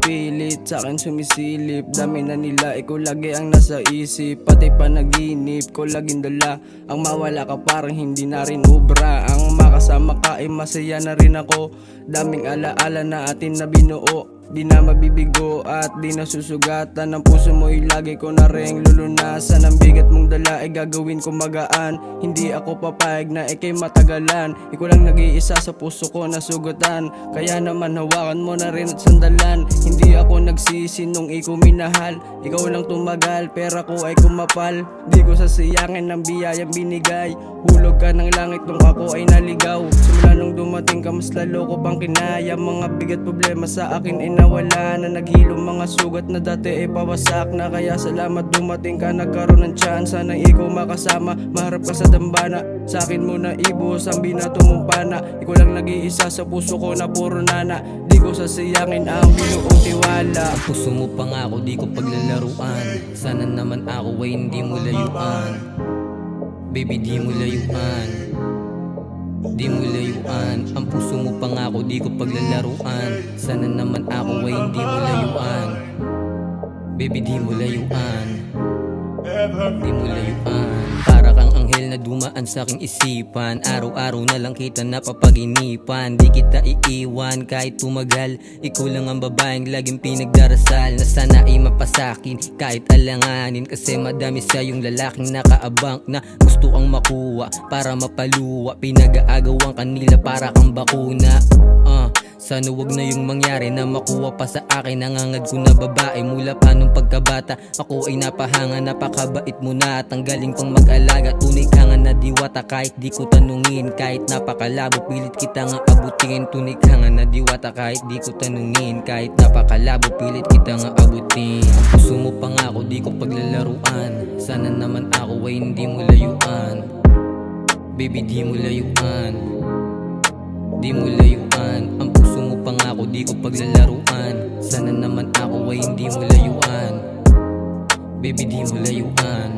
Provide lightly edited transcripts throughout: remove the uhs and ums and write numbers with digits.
pinipilit, sa'kin sumisilip. Dami na nila, ikaw lagi ang nasa isip. Pati panaginip ko laging dala. Ang mawala ka parang hindi na rin ubra. Ang makasama ka ay masaya na rin ako. Daming alaala na atin na binuo. Di na mabibigo at di na susugatan. Ang puso mo'y lagi ko na rin lulunasan. Ang bigat mong dala ay gagawin ko magaan. Hindi ako papayag na ikay matagalan. Ikaw lang nag-iisa sa puso ko na sugatan. Kaya naman hawakan mo na rin at sandalan. Hindi ako nagsisi nung ikaw minahal. Ikaw lang tumagal, pera ko ay kumapal. Di ko sasayangin ng biyayang binigay. Hulog ka ng langit nung ako ay naligaw. Simula nung dumating ka mas lalo ko pang kinaya. Mga bigat problema sa akin ay nawala na. Naghilom mga sugat na dati ay pawasak na. Kaya salamat dumating ka, nagkaroon ng chance. Sana'y ikaw makasama, maharap ka sa dambana. Sa akin mo na ibus ang binato mong pana. Ikaw lang nag-iisa sa puso ko na puro nana. Di ko sasayangin ang binuong tiwala. Ang puso mo pangako di ko paglalaruan. Sana naman ako ay hindi mo layuan. Baby di mo layuan, di mo layuan. Ang puso mo pangako di ko paglalaruan. Sana naman ako ay hindi mo layuan. Baby di mo layuan, di mo layuan. Para kang anghel na dumaan sa aking isipan. Araw-araw na lang kita napapaginipan. Di kita iiwan kahit tumagal. Ikaw lang ang babaeng laging pinagdarasal. Na sana ay mapasakin kahit alanganin. Kasi madami sa yung lalaking nakaabang na gusto ang makuha para mapaluwa. Pinag-aagawang kanila para kang bakuna. Sana wag na yung mangyari na makuha pa sa akin. Nangangad ko na babae mula pa nung pagkabata. Ako ay napahanga, napakabait mo na. At ang galing pang mag-alaga. Tunay ka nga na diwata kahit di ko tanungin. Kahit napakalabo pilit kita nga abutin. Tunay ka nga na diwata kahit di ko tanungin. Kahit napakalabo pilit kita nga abutin. Ang puso mo pangako di ko paglalaruan. Sana naman ako ay hindi mo layuan. Baby di mo layuan, di mo layuan. Ang puso mo pangako di ko paglalaruan. Sana naman ako ay hindi mo layuan. Baby di mo layuan,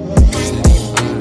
di mo layuan.